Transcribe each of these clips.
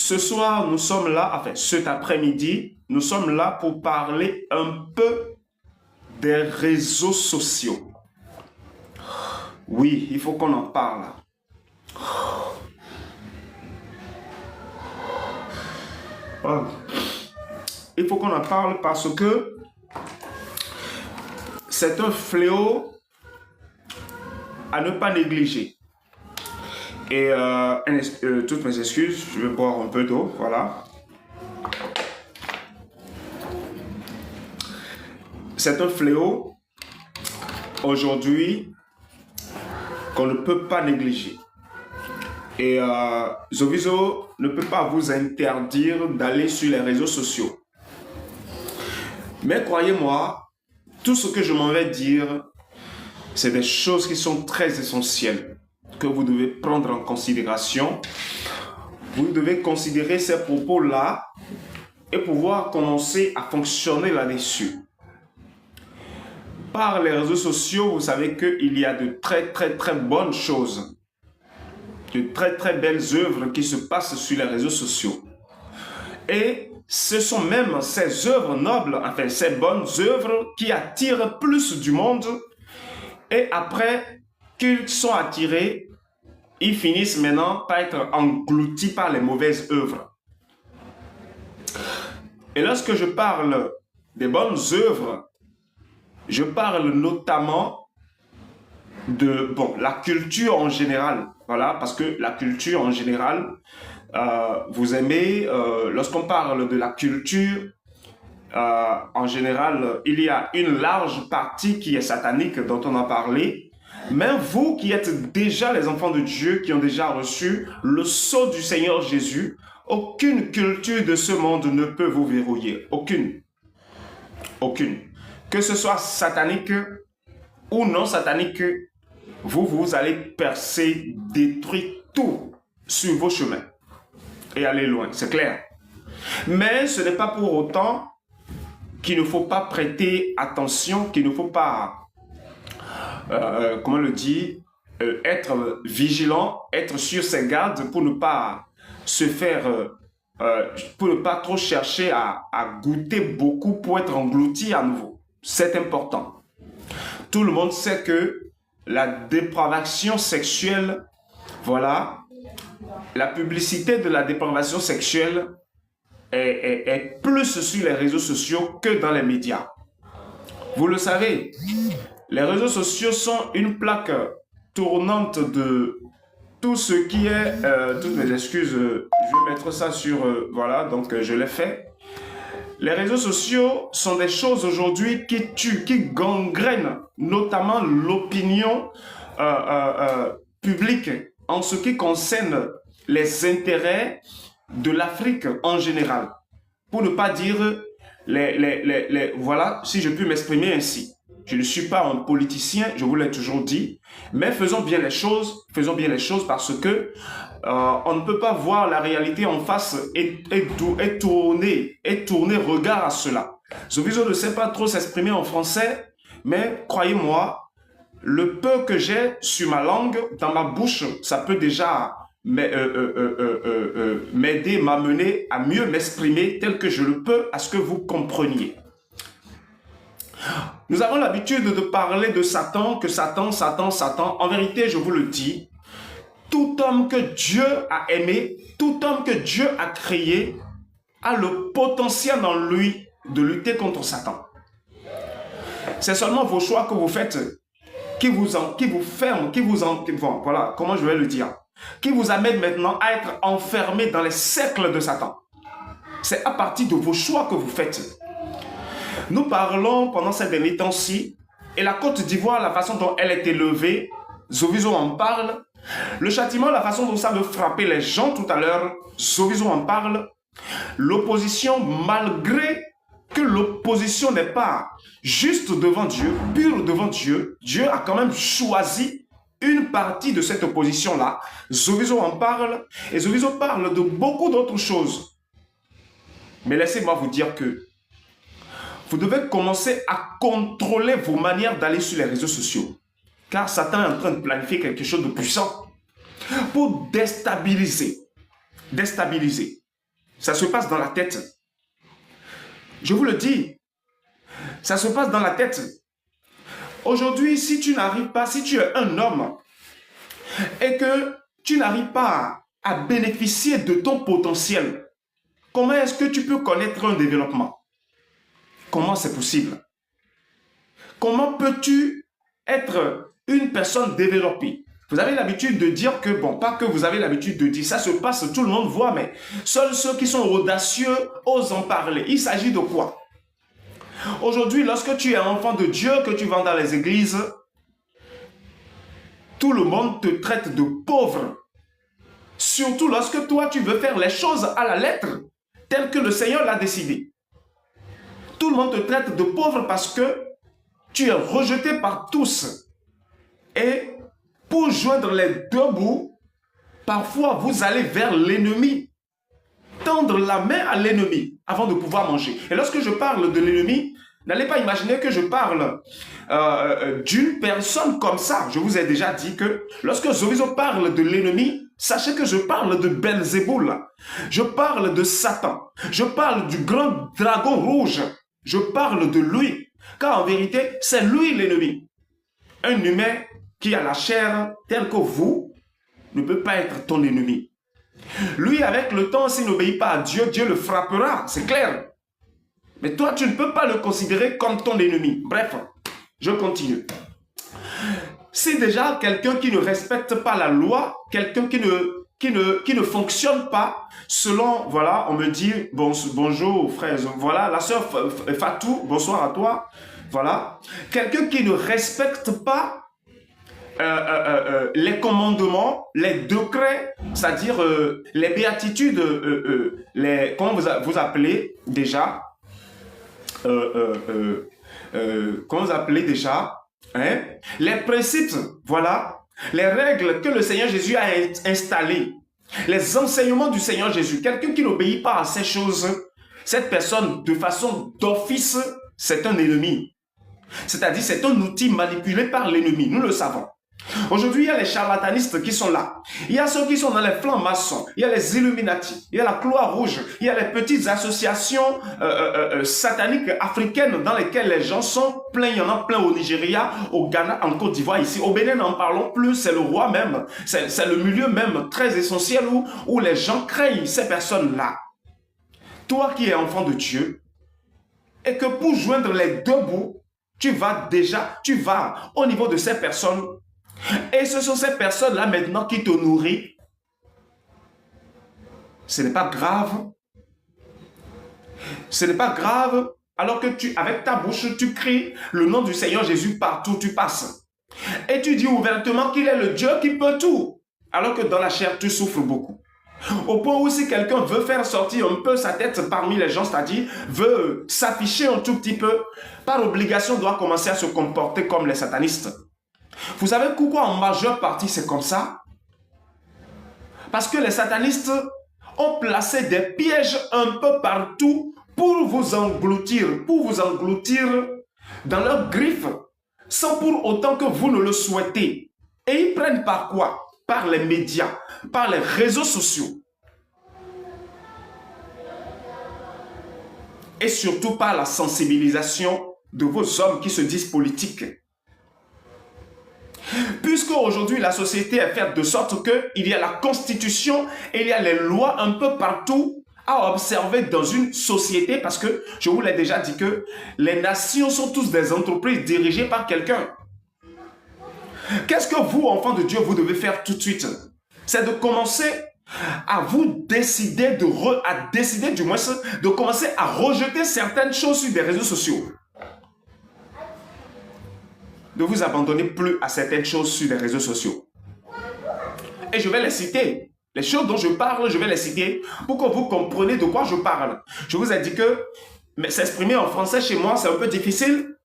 ce soir, nous sommes là, enfin cet après-midi, nous sommes là pour parler un peu des réseaux sociaux. Oui, il faut qu'on en parle. Oh. Il faut qu'on en parle parce que c'est un fléau à ne pas négliger. Et toutes mes excuses, je vais boire un peu d'eau, voilà. C'est un fléau aujourd'hui qu'on ne peut pas négliger. Et Zovizo ne peut pas vous interdire d'aller sur les réseaux sociaux. Mais croyez-moi, tout ce que je m'en vais dire, c'est des choses qui sont très essentielles, que vous devez prendre en considération. Vous devez considérer ces propos-là et pouvoir commencer à fonctionner là-dessus. Par les réseaux sociaux, vous savez qu'il y a de très bonnes choses, de très belles œuvres qui se passent sur les réseaux sociaux. Et ce sont même ces œuvres nobles, enfin ces bonnes œuvres qui attirent plus du monde. Et après qu'ils sont attirés, ils finissent maintenant par être engloutis par les mauvaises œuvres. Et lorsque je parle des bonnes œuvres, je parle notamment de la culture en général. Voilà, parce que la culture en général, vous aimez, lorsqu'on parle de la culture, en général, il y a une large partie qui est satanique dont on a parlé. Mais vous qui êtes déjà les enfants de Dieu, qui ont déjà reçu le sceau du Seigneur Jésus, aucune culture de ce monde ne peut vous verrouiller. Aucune. Aucune. Que ce soit satanique ou non satanique, vous allez percer, détruire tout sur vos chemins et aller loin, c'est clair. Mais ce n'est pas pour autant qu'il ne faut pas prêter attention, qu'il ne faut pas, comment le dit, être vigilant, être sur ses gardes pour ne pas se faire, pour ne pas trop chercher à goûter beaucoup pour être englouti à nouveau. C'est important. Tout le monde sait que la dépravation sexuelle, voilà, la publicité de la dépravation sexuelle est plus sur les réseaux sociaux que dans les médias. Vous le savez, les réseaux sociaux sont une plaque tournante de tout ce qui est, toutes mes excuses, je vais mettre ça sur, voilà, donc je l'ai fait. Les réseaux sociaux sont des choses aujourd'hui qui tuent, qui gangrènent notamment l'opinion publique en ce qui concerne les intérêts de l'Afrique en général. Pour ne pas dire, voilà, si je puis m'exprimer ainsi. Je ne suis pas un politicien, je vous l'ai toujours dit, mais faisons bien les choses parce que on ne peut pas voir la réalité en face et tourner regard à cela. Zovizo ne sait pas trop s'exprimer en français, mais croyez-moi, le peu que j'ai sur ma langue, dans ma bouche, ça peut déjà m'aider, m'amener à mieux m'exprimer tel que je le peux, à ce que vous compreniez. Nous avons l'habitude de parler de Satan, que Satan. En vérité, je vous le dis, tout homme que Dieu a aimé, tout homme que Dieu a créé, a le potentiel en lui de lutter contre Satan. C'est seulement vos choix que vous faites qui vous ferment, voilà, comment je vais le dire, qui vous amène maintenant à être enfermé dans les cercles de Satan. C'est à partir de vos choix que vous faites. Nous parlons pendant ces derniers temps-ci, et la Côte d'Ivoire, la façon dont elle est élevée, Zovizo en parle. Le châtiment, la façon dont ça veut frapper les gens tout à l'heure, Zovizo en parle. L'opposition, malgré que l'opposition n'est pas juste devant Dieu, pure devant Dieu, Dieu a quand même choisi une partie de cette opposition-là. Zovizo en parle, et Zovizo parle de beaucoup d'autres choses. Mais laissez-moi vous dire que vous devez commencer à contrôler vos manières d'aller sur les réseaux sociaux. Car Satan est en train de planifier quelque chose de puissant pour déstabiliser. Ça se passe dans la tête. Je vous le dis, ça se passe dans la tête. Aujourd'hui, si tu n'arrives pas, si tu es un homme et que tu n'arrives pas à bénéficier de ton potentiel, comment est-ce que tu peux connaître un développement? Comment c'est possible? Comment peux-tu être une personne développée? Vous avez l'habitude de dire que, bon, pas que vous avez l'habitude de dire, ça se passe, tout le monde voit, mais seuls ceux qui sont audacieux osent en parler. Il s'agit de quoi? Aujourd'hui, lorsque tu es enfant de Dieu, que tu vas dans les églises, tout le monde te traite de pauvre. Surtout lorsque toi, tu veux faire les choses à la lettre, telles que le Seigneur l'a décidé. Tout le monde te traite de pauvre parce que tu es rejeté par tous. Et pour joindre les deux bouts, parfois vous allez vers l'ennemi. Tendre la main à l'ennemi avant de pouvoir manger. Et lorsque je parle de l'ennemi, n'allez pas imaginer que je parle d'une personne comme ça. Je vous ai déjà dit que lorsque Zoviso parle de l'ennemi, sachez que je parle de Belzéboul. Je parle de Satan. Je parle du grand dragon rouge. Je parle de lui. Car en vérité, c'est lui l'ennemi. Un humain qui a la chair telle que vous ne peut pas être ton ennemi. Lui, avec le temps, s'il n'obéit pas à Dieu, Dieu le frappera, c'est clair. Mais toi, tu ne peux pas le considérer comme ton ennemi. Bref, je continue. C'est déjà quelqu'un qui ne respecte pas la loi, quelqu'un qui ne fonctionne pas selon, voilà, on me dit, bonjour frère, voilà, la sœur Fatou, bonsoir à toi, voilà. Quelqu'un qui ne respecte pas les commandements, les décrets, c'est-à-dire les béatitudes, comment vous appelez déjà, comment vous appelez déjà, hein? Les principes, voilà, les règles que le Seigneur Jésus a installées, les enseignements du Seigneur Jésus. Quelqu'un qui n'obéit pas à ces choses, cette personne, de façon d'office, c'est un ennemi. C'est-à-dire, c'est un outil manipulé par l'ennemi, nous le savons. Aujourd'hui, il y a les charlatanistes qui sont là. Il y a ceux qui sont dans les francs-maçons. Il y a les Illuminati. Il y a la Croix-Rouge. Il y a les petites associations sataniques africaines dans lesquelles les gens sont pleins. Il y en a plein au Nigeria, au Ghana, en Côte d'Ivoire, ici. Au Bénin, n'en parlons plus. C'est le roi même. C'est le milieu même très essentiel où les gens craignent ces personnes-là. Toi qui es enfant de Dieu, et que pour joindre les deux bouts, tu vas au niveau de ces personnes. Et ce sont ces personnes-là maintenant qui te nourrissent. Ce n'est pas grave. Ce n'est pas grave alors que avec ta bouche, tu cries le nom du Seigneur Jésus partout où tu passes. Et tu dis ouvertement qu'il est le Dieu qui peut tout. Alors que dans la chair, tu souffres beaucoup. Au point où si quelqu'un veut faire sortir un peu sa tête parmi les gens, c'est-à-dire veut s'afficher un tout petit peu, par obligation doit commencer à se comporter comme les satanistes. Vous savez pourquoi en majeure partie c'est comme ça? Parce que les satanistes ont placé des pièges un peu partout pour vous engloutir dans leurs griffes, sans pour autant que vous ne le souhaitez. Et ils prennent par quoi? Par les médias, par les réseaux sociaux. Et surtout par la sensibilisation de vos hommes qui se disent politiques. Puisque aujourd'hui la société est faite de sorte qu'il y a la constitution et il y a les lois un peu partout à observer dans une société, parce que je vous l'ai déjà dit que les nations sont tous des entreprises dirigées par quelqu'un. Qu'est-ce que vous, enfants de Dieu, vous devez faire tout de suite? C'est de commencer à vous décider, de commencer à rejeter certaines choses sur des réseaux sociaux. De vous abandonner plus à certaines choses sur les réseaux sociaux. Et je vais les citer. Les choses dont je parle, je vais les citer pour que vous compreniez de quoi je parle. Je vous ai dit que s'exprimer en français chez moi, c'est un peu difficile,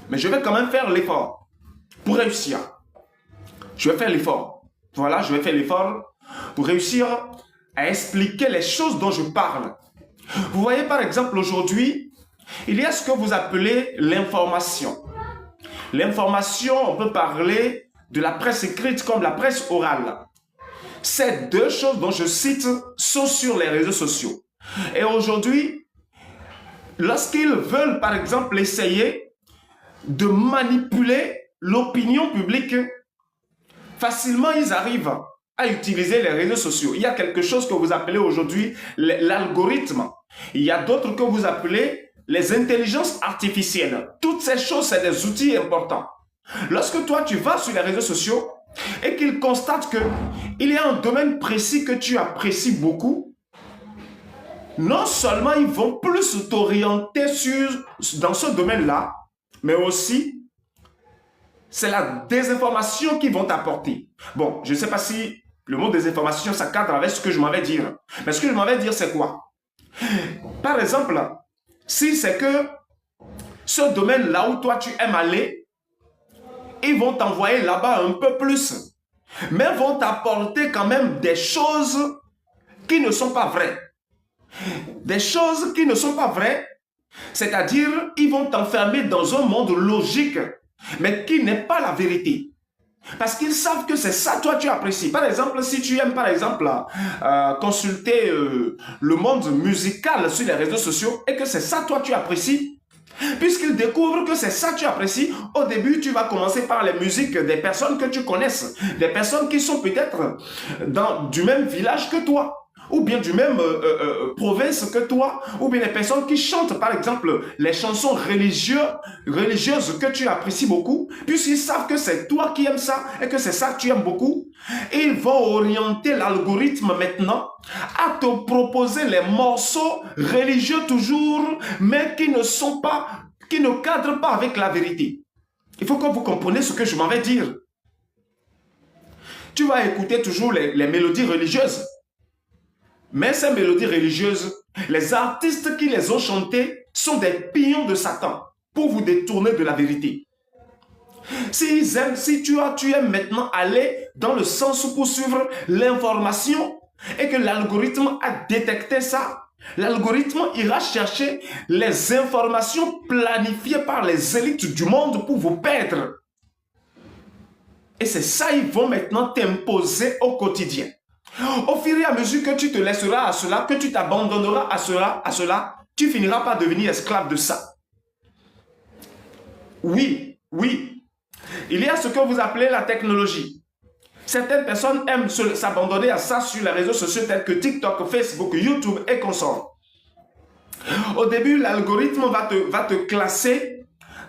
mais je vais quand même faire l'effort pour réussir. Je vais faire l'effort. Voilà, je vais faire l'effort pour réussir à expliquer les choses dont je parle. Vous voyez par exemple aujourd'hui, il y a ce que vous appelez l'information. L'information, on peut parler de la presse écrite comme la presse orale. Ces deux choses dont je cite sont sur les réseaux sociaux. Et aujourd'hui, lorsqu'ils veulent, par exemple, essayer de manipuler l'opinion publique, facilement, ils arrivent à utiliser les réseaux sociaux. Il y a quelque chose que vous appelez aujourd'hui l'algorithme. Il y a d'autres que vous appelez les intelligences artificielles. Toutes ces choses, c'est des outils importants. Lorsque toi, tu vas sur les réseaux sociaux et qu'ils constatent qu'il y a un domaine précis que tu apprécies beaucoup, non seulement ils vont plus t'orienter dans ce domaine-là, mais aussi, c'est la désinformation qu'ils vont t'apporter. Bon, je ne sais pas si le mot désinformation, ça cadre avec ce que je m'en vais dire. Mais ce que je m'en vais dire, c'est quoi? Par exemple, si c'est que ce domaine-là où toi tu aimes aller, ils vont t'envoyer là-bas un peu plus, mais vont t'apporter quand même des choses qui ne sont pas vraies. Des choses qui ne sont pas vraies, c'est-à-dire ils vont t'enfermer dans un monde logique, mais qui n'est pas la vérité. Parce qu'ils savent que c'est ça, toi, tu apprécies. Par exemple, si tu aimes, par exemple, consulter le monde musical sur les réseaux sociaux et que c'est ça, toi, tu apprécies, puisqu'ils découvrent que c'est ça, tu apprécies, au début, tu vas commencer par les musiques des personnes que tu connaisses, des personnes qui sont peut-être du même village que toi, ou bien du même province que toi, ou bien les personnes qui chantent, par exemple, les chansons religieuses que tu apprécies beaucoup, puisqu'ils savent que c'est toi qui aimes ça et que c'est ça que tu aimes beaucoup. Et ils vont orienter l'algorithme maintenant à te proposer les morceaux religieux toujours, mais qui ne cadrent pas avec la vérité. Il faut que vous compreniez ce que je m'en vais dire. Tu vas écouter toujours les mélodies religieuses. Mais ces mélodies religieuses, les artistes qui les ont chantées sont des pions de Satan pour vous détourner de la vérité. Si tu aimes maintenant aller dans le sens pour suivre l'information et que l'algorithme a détecté ça, l'algorithme ira chercher les informations planifiées par les élites du monde pour vous perdre. Et c'est ça, ils vont maintenant t'imposer au quotidien. Au fur et à mesure que tu te laisseras à cela, que tu t'abandonneras à cela, tu finiras par devenir esclave de ça. Oui. Il y a ce que vous appelez la technologie. Certaines personnes aiment s'abandonner à ça sur les réseaux sociaux tels que TikTok, Facebook, YouTube et consorts. Au début, l'algorithme va te classer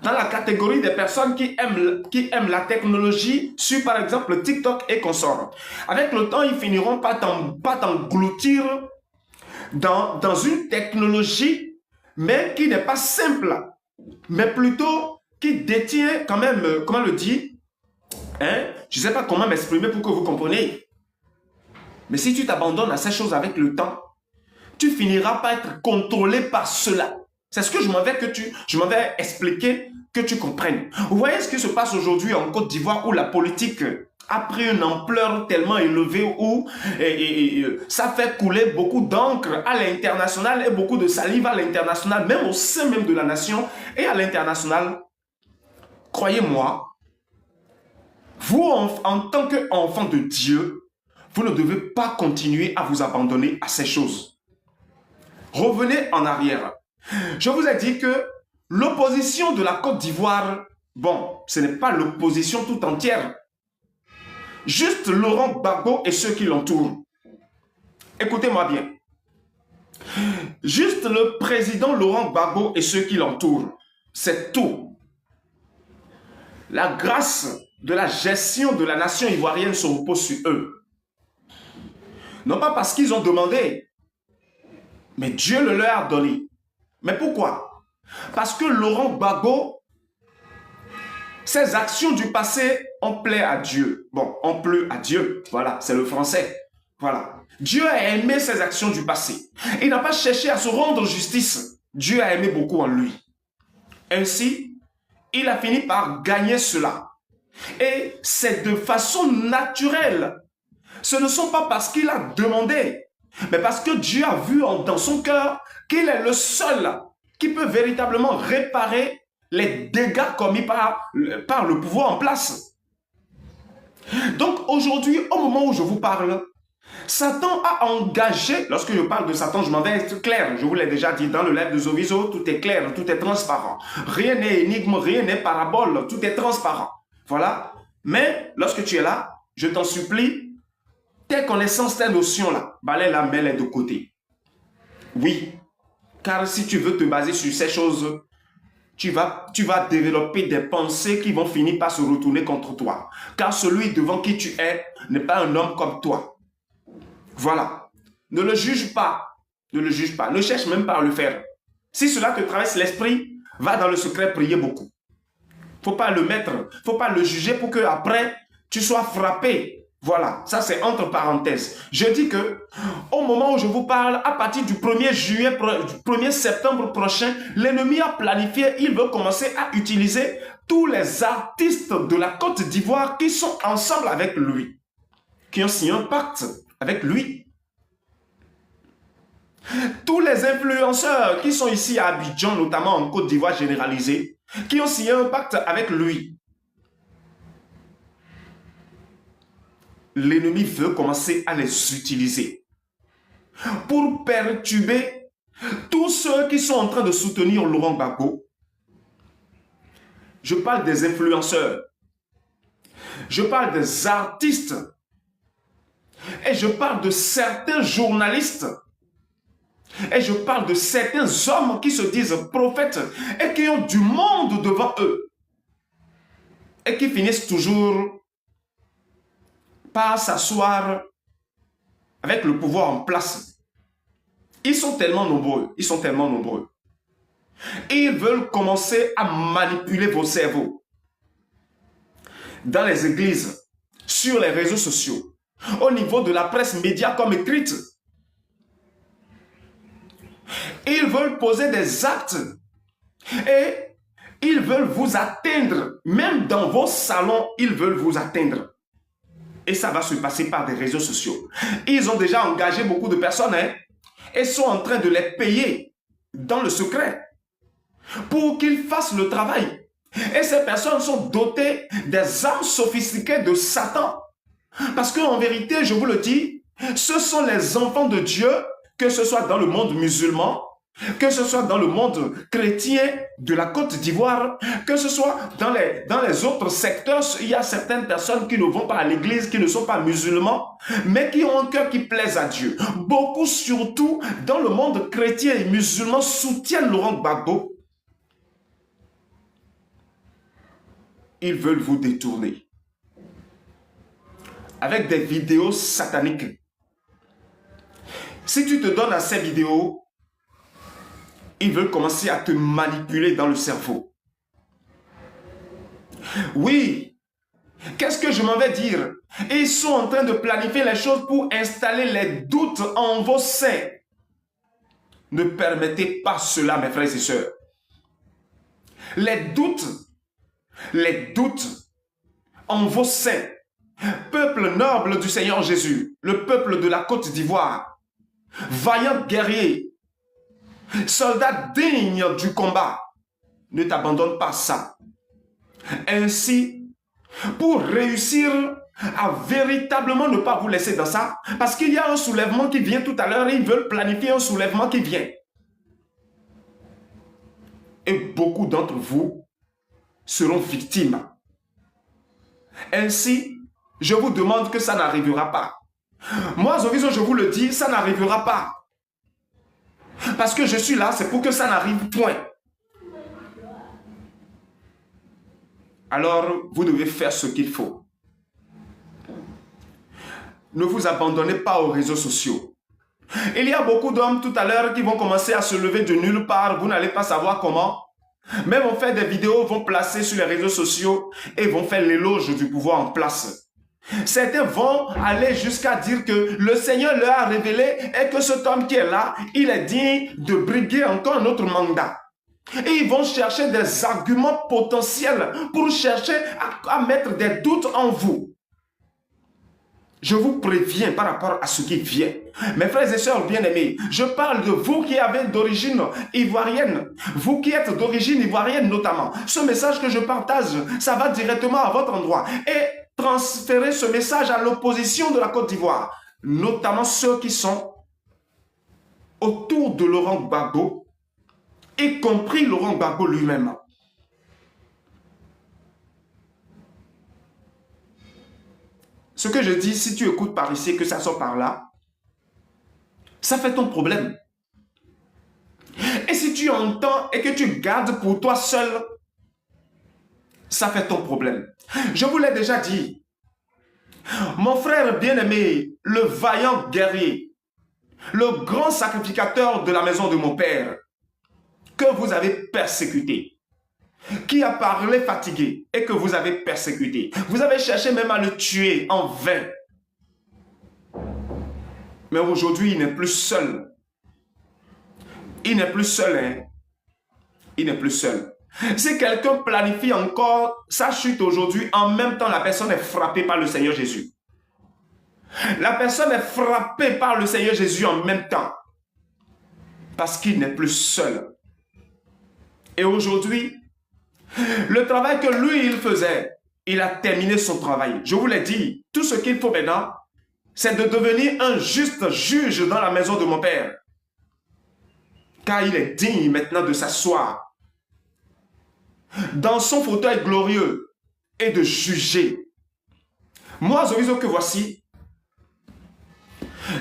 dans la catégorie des personnes qui aiment la technologie sur, par exemple, TikTok et consorts. Avec le temps, ils finiront par t'engloutir dans une technologie, mais qui n'est pas simple, mais plutôt qui détient quand même, comment le dire, je ne sais pas comment m'exprimer pour que vous compreniez. Mais si tu t'abandonnes à ces choses avec le temps, tu finiras par être contrôlé par cela. C'est ce que je m'en vais expliquer, que tu comprennes. Vous voyez ce qui se passe aujourd'hui en Côte d'Ivoire où la politique a pris une ampleur tellement élevée où ça fait couler beaucoup d'encre à l'international et beaucoup de salive à l'international, même au sein même de la nation et à l'international. Croyez-moi, vous en tant qu'enfant de Dieu, vous ne devez pas continuer à vous abandonner à ces choses. Revenez en arrière. Je vous ai dit que l'opposition de la Côte d'Ivoire, bon, ce n'est pas l'opposition tout entière. Juste Laurent Gbagbo et ceux qui l'entourent. Écoutez-moi bien. Juste le président Laurent Gbagbo et ceux qui l'entourent. C'est tout. La grâce de la gestion de la nation ivoirienne se repose sur eux. Non pas parce qu'ils ont demandé, mais Dieu le leur a donné. Mais pourquoi? Parce que Laurent Gbagbo, ses actions du passé ont plu à Dieu. Bon, ont plu à Dieu. Voilà, c'est le français. Voilà. Dieu a aimé ses actions du passé. Il n'a pas cherché à se rendre justice. Dieu a aimé beaucoup en lui. Ainsi, il a fini par gagner cela. Et c'est de façon naturelle. Ce ne sont pas parce qu'il a demandé, mais parce que Dieu a vu dans son cœur qu'il est le seul qui peut véritablement réparer les dégâts commis par le pouvoir en place. Donc aujourd'hui, au moment où je vous parle, Satan a engagé, lorsque je parle de Satan, je m'en vais être clair. Je vous l'ai déjà dit dans le live de Zoviso, tout est clair, tout est transparent. Rien n'est énigme, rien n'est parabole, tout est transparent. Voilà. Mais lorsque tu es là, je t'en supplie, tes connaissances, tes notions-là, balaye-la, mets-les de côté. Oui. Car si tu veux te baser sur ces choses, tu vas développer des pensées qui vont finir par se retourner contre toi. Car celui devant qui tu es n'est pas un homme comme toi. Voilà. Ne le juge pas. Ne le juge pas. Ne cherche même pas à le faire. Si cela te traverse l'esprit, va dans le secret prier beaucoup. Faut pas le mettre, faut pas le juger pour que après tu sois frappé. Voilà, ça c'est entre parenthèses. Je dis que au moment où je vous parle, à partir du 1er juillet, du 1er septembre prochain, l'ennemi a planifié, il veut commencer à utiliser tous les artistes de la Côte d'Ivoire qui sont ensemble avec lui, qui ont signé un pacte avec lui. Tous les influenceurs qui sont ici à Abidjan, notamment en Côte d'Ivoire généralisée, qui ont signé un pacte avec lui. L'ennemi veut commencer à les utiliser pour perturber tous ceux qui sont en train de soutenir Laurent Gbagbo. Je parle des influenceurs. Je parle des artistes. Et je parle de certains journalistes. Et je parle de certains hommes qui se disent prophètes et qui ont du monde devant eux. Et qui finissent toujours par s'asseoir avec le pouvoir en place. Ils sont tellement nombreux. Ils sont tellement nombreux. Et ils veulent commencer à manipuler vos cerveaux. Dans les églises, sur les réseaux sociaux, au niveau de la presse média comme écrite. Ils veulent poser des actes et ils veulent vous atteindre. Même dans vos salons, ils veulent vous atteindre. Et ça va se passer par des réseaux sociaux. Ils ont déjà engagé beaucoup de personnes et sont en train de les payer dans le secret pour qu'ils fassent le travail. Et ces personnes sont dotées des armes sophistiquées de Satan. Parce qu'en vérité, je vous le dis, ce sont les enfants de Dieu, que ce soit dans le monde musulman, que ce soit dans le monde chrétien de la Côte d'Ivoire, que ce soit dans les autres secteurs. Il y a certaines personnes qui ne vont pas à l'église, qui ne sont pas musulmans, mais qui ont un cœur qui plaise à Dieu. Beaucoup, surtout dans le monde chrétien et musulman, soutiennent Laurent Gbagbo. Ils veulent vous détourner avec des vidéos sataniques. Si tu te donnes à ces vidéos, ils veulent commencer à te manipuler dans le cerveau. Oui, qu'est-ce que je m'en vais dire? Ils sont en train de planifier les choses pour installer les doutes en vos seins. Ne permettez pas cela, mes frères et sœurs. Les doutes en vos seins. Peuple noble du Seigneur Jésus, le peuple de la Côte d'Ivoire, vaillant guerrier, soldat digne du combat, ne t'abandonne pas ça. Ainsi, pour réussir à véritablement ne pas vous laisser dans ça, parce qu'il y a un soulèvement qui vient tout à l'heure et ils veulent planifier un soulèvement qui vient. Et beaucoup d'entre vous seront victimes. Ainsi, je vous demande que ça n'arrivera pas. Moi, Zoviso, je vous le dis, ça n'arrivera pas. Parce que je suis là, c'est pour que ça n'arrive point. Alors, vous devez faire ce qu'il faut. Ne vous abandonnez pas aux réseaux sociaux. Il y a beaucoup d'hommes tout à l'heure qui vont commencer à se lever de nulle part. Vous n'allez pas savoir comment. Mais vont faire des vidéos, vont placer sur les réseaux sociaux et vont faire l'éloge du pouvoir en place. Certains vont aller jusqu'à dire que le Seigneur leur a révélé et que cet homme qui est là, il est digne de briguer encore un autre mandat. Et ils vont chercher des arguments potentiels pour chercher à mettre des doutes en vous. Je vous préviens par rapport à ce qui vient. Mes frères et sœurs bien-aimés, je parle de vous qui avez d'origine ivoirienne, vous qui êtes d'origine ivoirienne notamment. Ce message que je partage, ça va directement à votre endroit. Et transférer ce message à l'opposition de la Côte d'Ivoire. notamment ceux qui sont autour de Laurent Gbagbo, y compris Laurent Gbagbo lui-même. Ce que je dis, si tu écoutes par ici, que ça sort par là, ça fait ton problème. Et si tu entends et que tu gardes pour toi seul, ça fait ton problème. Je vous l'ai déjà dit. Mon frère bien-aimé, le vaillant guerrier, le grand sacrificateur de la maison de mon père, que vous avez persécuté, qui a parlé fatigué et que vous avez persécuté. Vous avez cherché même à le tuer en vain. Mais aujourd'hui, il n'est plus seul. Il n'est plus seul, hein. Il n'est plus seul. Si quelqu'un planifie encore sa chute aujourd'hui, en même temps, la personne est frappée par le Seigneur Jésus. La personne est frappée par le Seigneur Jésus en même temps. Parce qu'il n'est plus seul. Et aujourd'hui, le travail que lui, il faisait, il a terminé son travail. Je vous l'ai dit, tout ce qu'il faut maintenant, c'est de devenir un juste juge dans la maison de mon Père. Car il est digne maintenant de s'asseoir dans son fauteuil glorieux et de juger. Moi, Zoviso, que voici,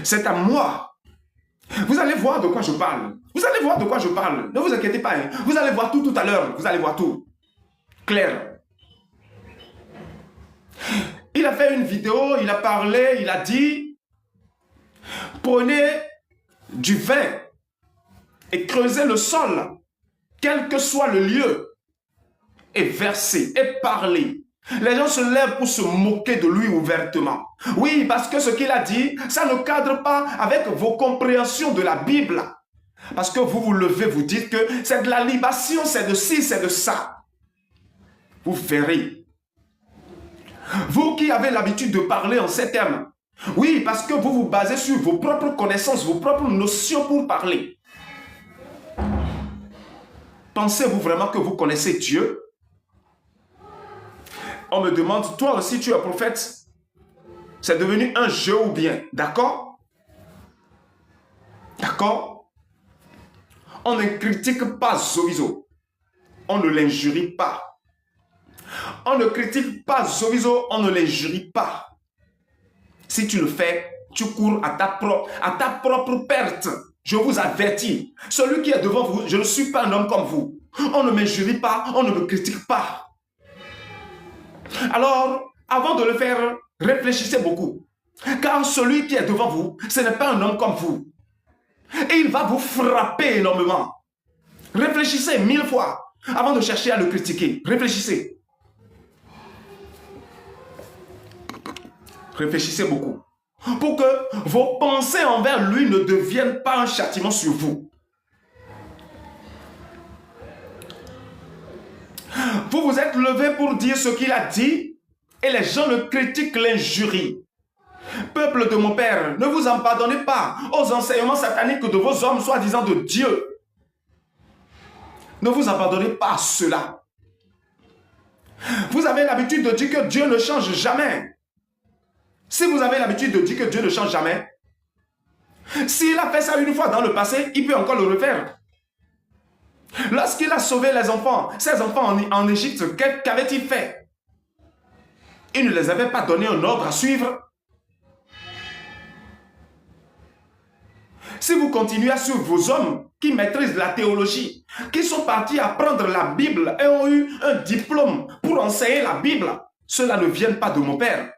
c'est à moi. Vous allez voir de quoi je parle. Vous allez voir de quoi je parle. Ne vous inquiétez pas. Hein. Vous allez voir tout à l'heure. Vous allez voir tout. Clair. Il a fait une vidéo, il a parlé, il a dit, prenez du vin et creusez le sol, quel que soit le lieu, et versez, et parlez. Les gens se lèvent pour se moquer de lui ouvertement. Oui, parce que ce qu'il a dit, ça ne cadre pas avec vos compréhensions de la Bible. Parce que vous vous levez, vous dites que c'est de la libation, c'est de ci, c'est de ça. Vous verrez. Vous qui avez l'habitude de parler en ces termes. Oui, parce que vous vous basez sur vos propres connaissances, vos propres notions pour parler. Pensez-vous vraiment que vous connaissez Dieu? On me demande, toi aussi tu es prophète. C'est devenu un jeu ou bien, d'accord? D'accord? On ne critique pas Zoviso. On ne l'injurie pas. On ne critique pas Zoviso, on ne l'injurie pas. Si tu le fais, tu cours à ta propre perte. Je vous avertis. Celui qui est devant vous, je ne suis pas un homme comme vous. On ne m'injurie pas, on ne me critique pas. Alors, avant de le faire, réfléchissez beaucoup. Car celui qui est devant vous, ce n'est pas un homme comme vous. Et il va vous frapper énormément. Réfléchissez 1000 fois avant de chercher à le critiquer. Réfléchissez. Réfléchissez beaucoup. Pour que vos pensées envers lui ne deviennent pas un châtiment sur vous. Vous vous êtes levé pour dire ce qu'il a dit et les gens le critiquent, l'injurient. Peuple de mon Père, ne vous en pardonnez pas aux enseignements sataniques de vos hommes soi-disant de Dieu. Ne vous en pardonnez pas à cela. Vous avez l'habitude de dire que Dieu ne change jamais. Si vous avez l'habitude de dire que Dieu ne change jamais, s'il a fait ça une fois dans le passé, il peut encore le refaire. Lorsqu'il a sauvé les enfants, ses enfants en Égypte, qu'avait-il fait? Il ne les avait pas donné un ordre à suivre. Si vous continuez à suivre vos hommes qui maîtrisent la théologie, qui sont partis apprendre la Bible et ont eu un diplôme pour enseigner la Bible, cela ne vient pas de mon Père.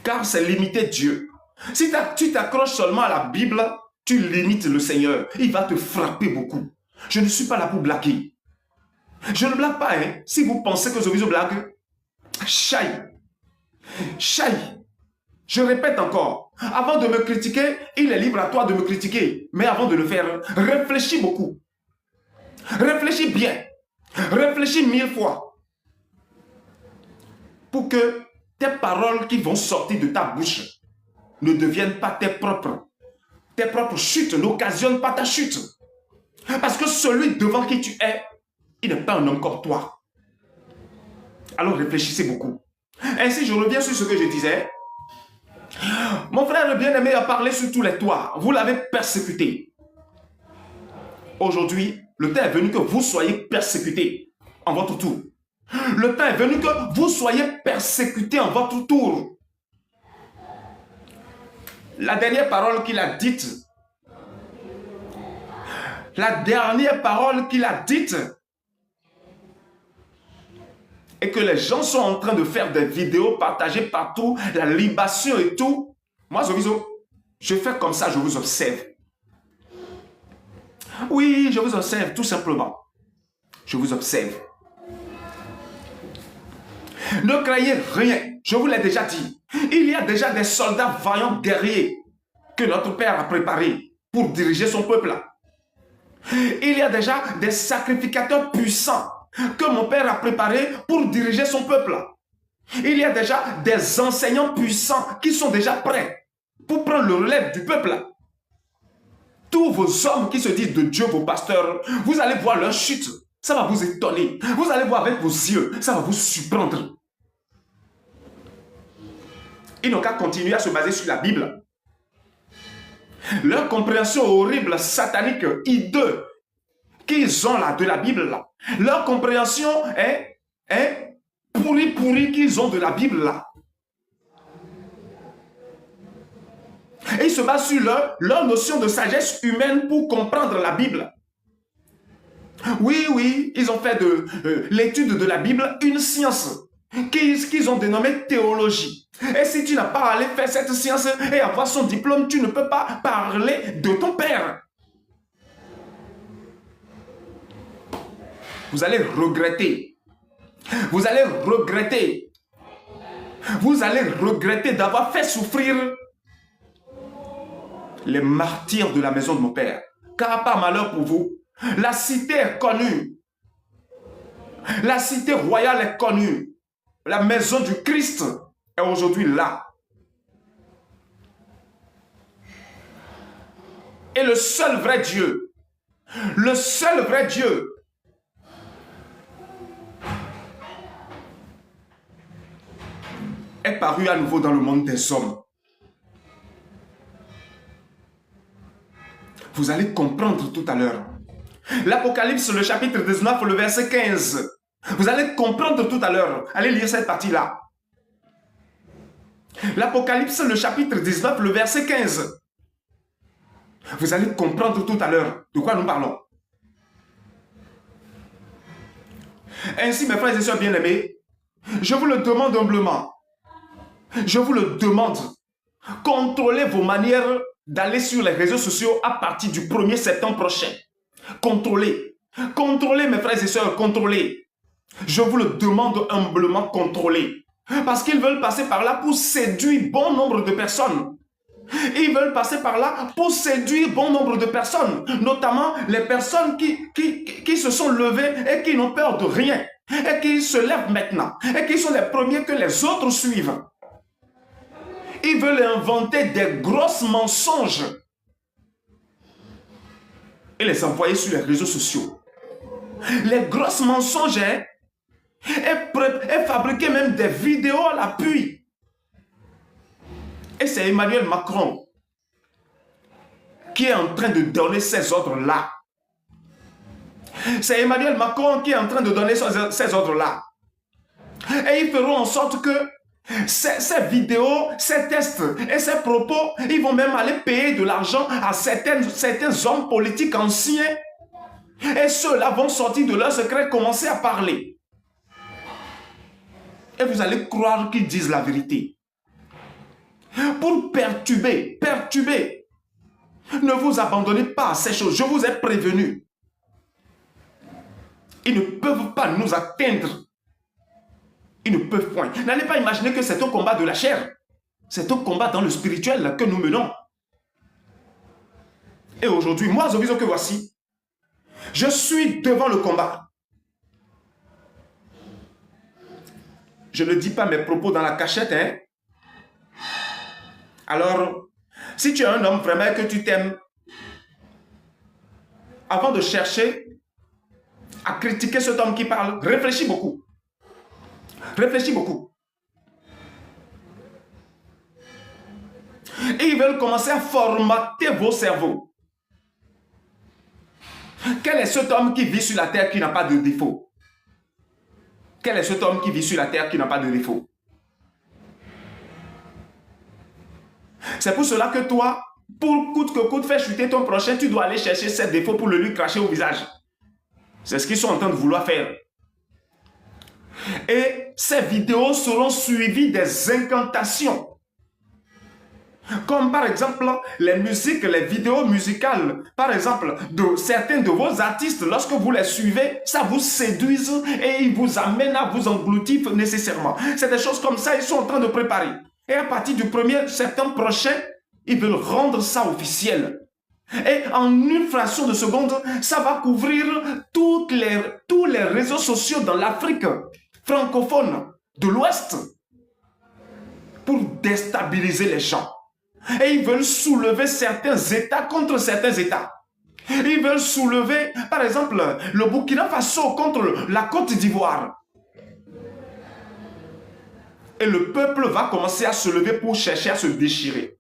Car c'est limiter Dieu. Si tu t'accroches seulement à la Bible, tu limites le Seigneur. Il va te frapper beaucoup. Je ne suis pas là pour blaguer. Je ne blague pas, hein. Si vous pensez que Zoviso blague, chaille. Chaille. Je répète encore. Avant de me critiquer, il est libre à toi de me critiquer. Mais avant de le faire, réfléchis beaucoup. Réfléchis bien. Réfléchis 1000 fois. Pour que tes paroles qui vont sortir de ta bouche ne deviennent pas tes propres. Tes propres chutes n'occasionnent pas ta chute. Parce que celui devant qui tu es, il n'est pas un homme comme toi. Alors réfléchissez beaucoup. Ainsi, je reviens sur ce que je disais. Mon frère bien-aimé a parlé sur tous les toits. Vous l'avez persécuté. Aujourd'hui, le temps est venu que vous soyez persécutés en votre tour. Le temps est venu que vous soyez persécutés en votre tour. La dernière parole qu'il a dite, et que les gens sont en train de faire des vidéos partagées partout, la libation et tout. Moi, Zovizo, je fais comme ça, je vous observe. Oui, je vous observe, tout simplement. Je vous observe. Ne craignez rien, je vous l'ai déjà dit. Il y a déjà des soldats vaillants guerriers que notre Père a préparés pour diriger son peuple. Il y a déjà des sacrificateurs puissants que mon Père a préparés pour diriger son peuple. Il y a déjà des enseignants puissants qui sont déjà prêts pour prendre le relais du peuple. Tous vos hommes qui se disent de Dieu, vos pasteurs, vous allez voir leur chute. Ça va vous étonner. Vous allez voir avec vos yeux. Ça va vous surprendre. Ils n'ont qu'à continuer à se baser sur la Bible. Leur compréhension horrible, satanique, hideux qu'ils ont là de la Bible, là. Leur compréhension est pourri qu'ils ont de la Bible là. Et ils se basent sur leur notion de sagesse humaine pour comprendre la Bible. Oui, ils ont fait de l'étude de la Bible une science qu'ils ont dénommée théologie. Et si tu n'as pas allé faire cette science et avoir son diplôme, tu ne peux pas parler de ton Père. Vous allez regretter. Vous allez regretter. Vous allez regretter d'avoir fait souffrir les martyrs de la maison de mon Père. Car par malheur pour vous, la cité est connue. La cité royale est connue. La maison du Christ est aujourd'hui là. Et le seul vrai Dieu, est paru à nouveau dans le monde des hommes. Vous allez comprendre tout à l'heure. L'Apocalypse, le chapitre 19, le verset 15. Vous allez comprendre tout à l'heure. Allez lire cette partie-là. L'Apocalypse, le chapitre 19, le verset 15. Vous allez comprendre tout à l'heure de quoi nous parlons. Ainsi, mes frères et sœurs bien-aimés, je vous le demande humblement. Je vous le demande. Contrôlez vos manières d'aller sur les réseaux sociaux à partir du 1er septembre prochain. Contrôlez. Contrôlez, mes frères et sœurs, contrôlez. Je vous le demande humblement, contrôlez. Parce qu'ils veulent passer par là pour séduire bon nombre de personnes. Ils veulent passer par là pour séduire bon nombre de personnes. Notamment les personnes qui se sont levées et qui n'ont peur de rien. Et qui se lèvent maintenant. Et qui sont les premiers que les autres suivent. Ils veulent inventer des grosses mensonges et les envoyer sur les réseaux sociaux. Les grosses mensonges et fabriquer même des vidéos à l'appui. Et c'est Emmanuel Macron qui est en train de donner ces ordres-là. C'est Emmanuel Macron qui est en train de donner ces ordres-là. Et ils feront en sorte que ces vidéos, ces tests et ces propos, ils vont même aller payer de l'argent à certains hommes politiques anciens. Et ceux-là vont sortir de leur secret, commencer à parler. Et vous allez croire qu'ils disent la vérité. Pour perturber. Ne vous abandonnez pas à ces choses. Je vous ai prévenu. Ils ne peuvent pas nous atteindre. Ils ne peuvent point. N'allez pas imaginer que c'est un combat de la chair. C'est un combat dans le spirituel que nous menons. Et aujourd'hui, moi, Zovizo que voici, je suis devant le combat. Je ne dis pas mes propos dans la cachette, hein. Alors, si tu es un homme vraiment que tu t'aimes, avant de chercher à critiquer cet homme qui parle, réfléchis beaucoup. Réfléchis beaucoup. Et ils veulent commencer à formater vos cerveaux. Quel est cet homme qui vit sur la terre qui n'a pas de défaut? Quel est cet homme qui vit sur la terre qui n'a pas de défaut? C'est pour cela que toi, pour coûte que coûte faire chuter ton prochain, tu dois aller chercher ses défauts pour le lui cracher au visage. C'est ce qu'ils sont en train de vouloir faire. Et ces vidéos seront suivies des incantations. Comme par exemple les musiques, les vidéos musicales, par exemple, de certains de vos artistes, lorsque vous les suivez, ça vous séduise et ils vous amènent à vous engloutir nécessairement. C'est des choses comme ça, ils sont en train de préparer. Et à partir du 1er septembre prochain, ils veulent rendre ça officiel. Et en une fraction de seconde, ça va couvrir tous les réseaux sociaux dans l'Afrique francophone de l'Ouest pour déstabiliser les gens. Et ils veulent soulever certains États contre certains États. Ils veulent soulever, par exemple, le Burkina Faso contre la Côte d'Ivoire. Et le peuple va commencer à se lever pour chercher à se déchirer.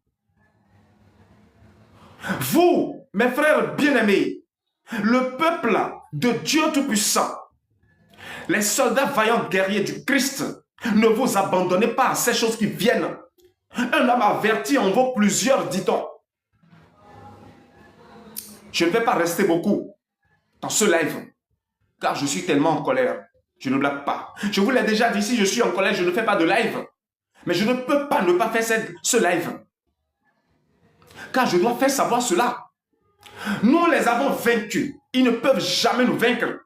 Vous, mes frères bien-aimés, le peuple de Dieu Tout-Puissant, les soldats vaillants guerriers du Christ, ne vous abandonnez pas à ces choses qui viennent. Un homme averti en vaut plusieurs, dit-on. Je ne vais pas rester beaucoup dans ce live, car je suis tellement en colère. Je ne blague pas. Je vous l'ai déjà dit, si je suis en colère, je ne fais pas de live. Mais je ne peux pas ne pas faire ce live. Car je dois faire savoir cela. Nous les avons vaincus. Ils ne peuvent jamais nous vaincre.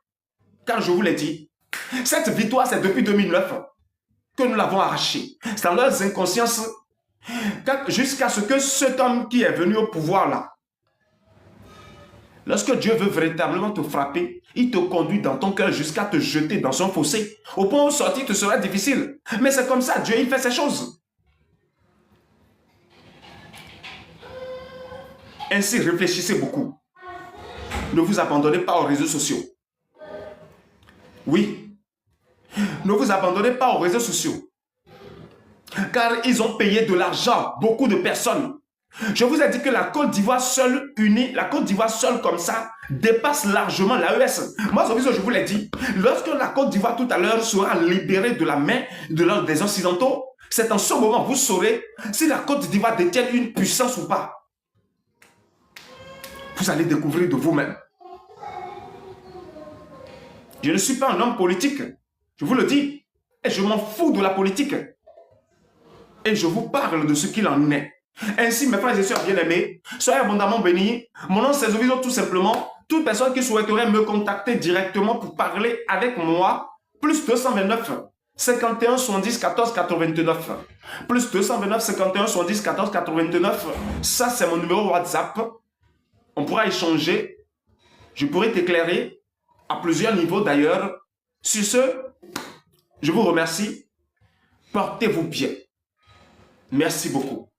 Car je vous l'ai dit, cette victoire, c'est depuis 2009 que nous l'avons arrachée. C'est dans leurs inconsciences jusqu'à ce que cet homme qui est venu au pouvoir là, lorsque Dieu veut véritablement te frapper, il te conduit dans ton cœur jusqu'à te jeter dans un fossé. Au point où sortir te sera difficile. Mais c'est comme ça, Dieu, il fait ces choses. Ainsi, réfléchissez beaucoup. Ne vous abandonnez pas aux réseaux sociaux. Oui. Ne vous abandonnez pas aux réseaux sociaux. Car ils ont payé de l'argent, beaucoup de personnes. Je vous ai dit que la Côte d'Ivoire seule unie, la Côte d'Ivoire seule comme ça, dépasse largement l'AES. Moi, je vous l'ai dit, lorsque la Côte d'Ivoire tout à l'heure sera libérée de la main des Occidentaux, c'est en ce moment vous saurez si la Côte d'Ivoire détient une puissance ou pas. Vous allez découvrir de vous-même. Je ne suis pas un homme politique, je vous le dis, et je m'en fous de la politique. Et je vous parle de ce qu'il en est. Ainsi, mes frères et sœurs bien-aimés, soyez abondamment bénis. Mon nom c'est Zoviso tout simplement. Toute personne qui souhaiterait me contacter directement pour parler avec moi, plus 229 51 70 14 89. Plus 229 51 70 14 89. Ça, c'est mon numéro WhatsApp. On pourra échanger. Je pourrai t'éclairer à plusieurs niveaux d'ailleurs. Sur ce, je vous remercie. Portez-vous bien. Merci beaucoup.